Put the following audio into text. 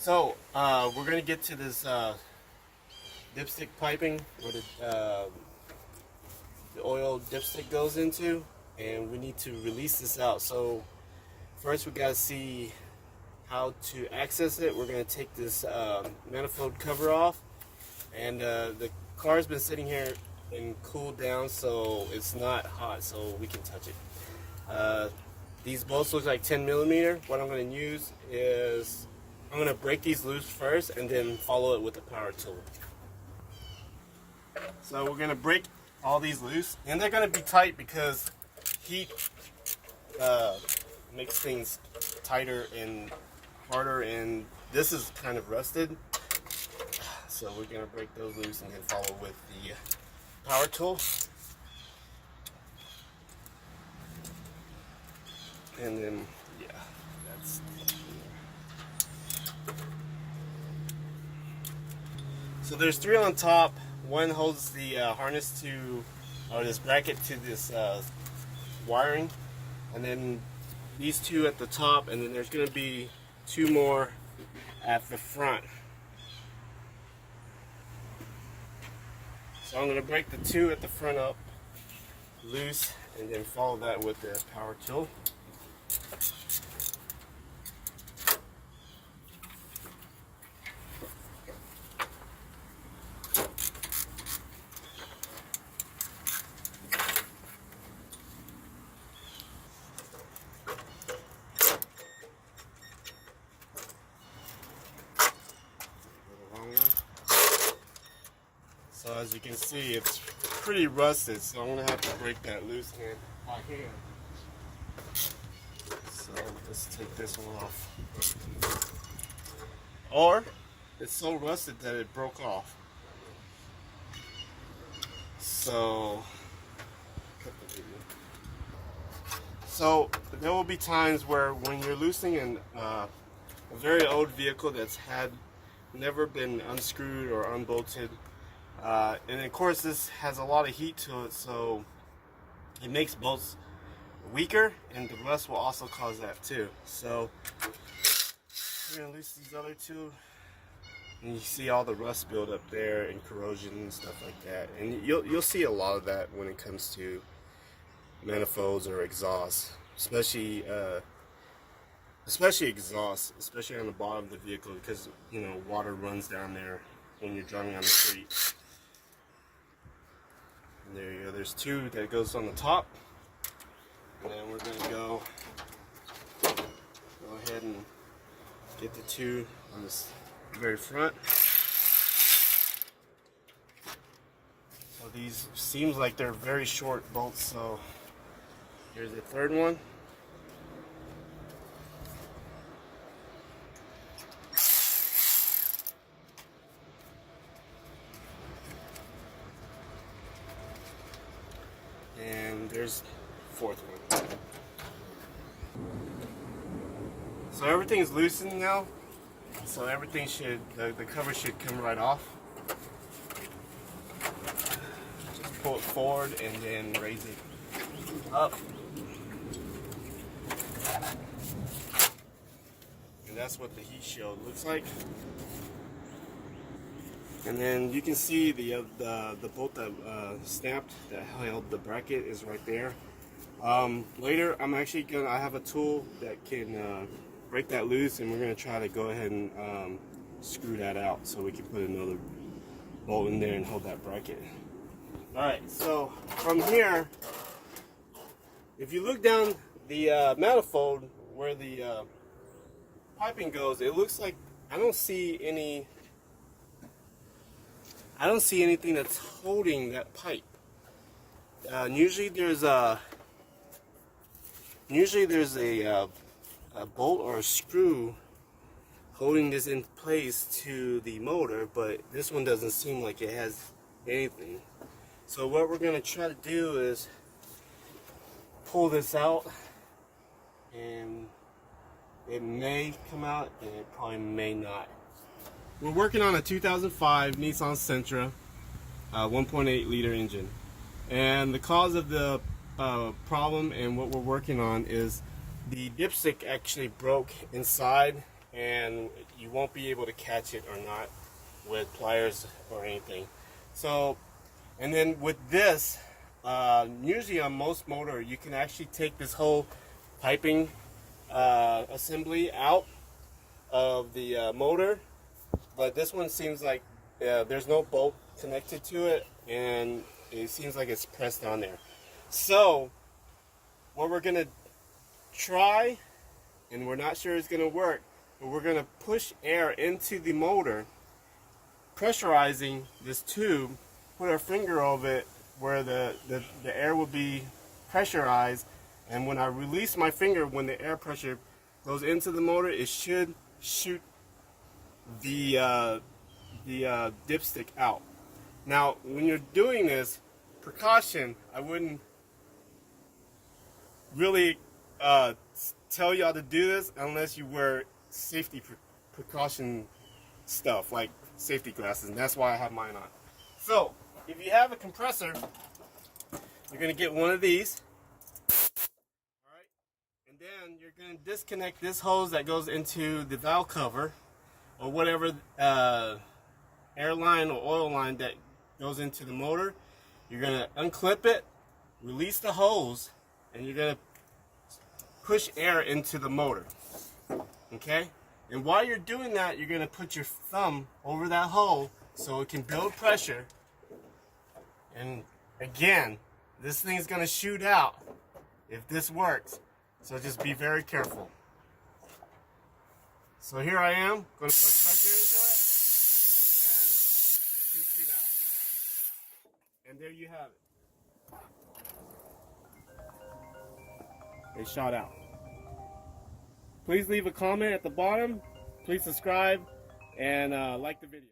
So, we're going to get to this dipstick piping where the oil dipstick goes into, and we need to release this out. So, first we got to see how to access it. We're going to take this manifold cover off, and the car's been sitting here and cooled down, so it's not hot, so we can touch it. These bolts look like 10 millimeter. What I'm going to use is I'm going to break these loose first and then follow it with a power tool. So we're going to break all these loose, and they're going to be tight because heat makes things tighter and harder, and this is kind of rusted. So we're going to break those loose and then follow with the power tool. And then, yeah, that's... So there's three on top. One holds the harness to, or this bracket to this wiring, and then these two at the top, and then there's going to be two more at the front. So I'm going to break the two at the front up loose, and then follow that with the power tool. So as you can see, it's pretty rusted, so I'm going to have to break that loose by hand. So let's take this one off. Or, it's so rusted that it broke off. So there will be times where when you're loosening a very old vehicle that's never been unscrewed or unbolted, and of course this has a lot of heat to it, so it makes bolts weaker, and the rust will also cause that too. So we're going to loosen these other two, and you see all the rust build up there and corrosion and stuff like that, and you'll see a lot of that when it comes to manifolds or exhausts, especially exhaust, especially on the bottom of the vehicle, because water runs down there when you're driving on the street. And there you go. There's two that goes on the top, and then we're going to go ahead and get the two on this very front. So these seems like they're very short bolts, so here's the third one. And there's the fourth one. So everything's loosened now. So everything the cover should come right off. Just pull it forward and then raise it up. And that's what the heat shield looks like. And then you can see the bolt that snapped that held the bracket is right there. Later, I have a tool that can break that loose, and we're going to try to go ahead and screw that out so we can put another bolt in there and hold that bracket. Alright, so from here, if you look down the manifold where the piping goes, it looks like I don't see anything that's holding that pipe. Usually there's a bolt or a screw holding this in place to the motor, but this one doesn't seem like it has anything. So what we're going to try to do is pull this out, and it may come out and it probably may not. We're working on a 2005 Nissan Sentra 1.8 liter engine, and the cause of the problem and what we're working on is the dipstick actually broke inside and you won't be able to catch it or not with pliers or anything. So, and then with this, usually on most motor, you can actually take this whole piping assembly out of the motor, but this one seems like there's no bolt connected to it, and it seems like it's pressed on there. So what we're gonna try, and we're not sure it's gonna work, but we're gonna push air into the motor, pressurizing this tube, put our finger over it where the air will be pressurized, and when I release my finger, when the air pressure goes into the motor, it should shoot the dipstick out. Now, when you're doing this, precaution, I wouldn't really tell y'all to do this unless you wear safety precaution stuff like safety glasses, and that's why I have mine on. So, if you have a compressor, you're going to get one of these. Alright, and then you're going to disconnect this hose that goes into the valve cover, or whatever air line or oil line that goes into the motor. You're going to unclip it, release the hose, and you're going to push air into the motor. Okay? And while you're doing that, you're going to put your thumb over that hole so it can build pressure. And again, this thing is going to shoot out if this works. So just be very careful. So here I am, going to put pressure into it, and it should shoot out. And there you have it. It shot out. Please leave a comment at the bottom. Please subscribe and like the video.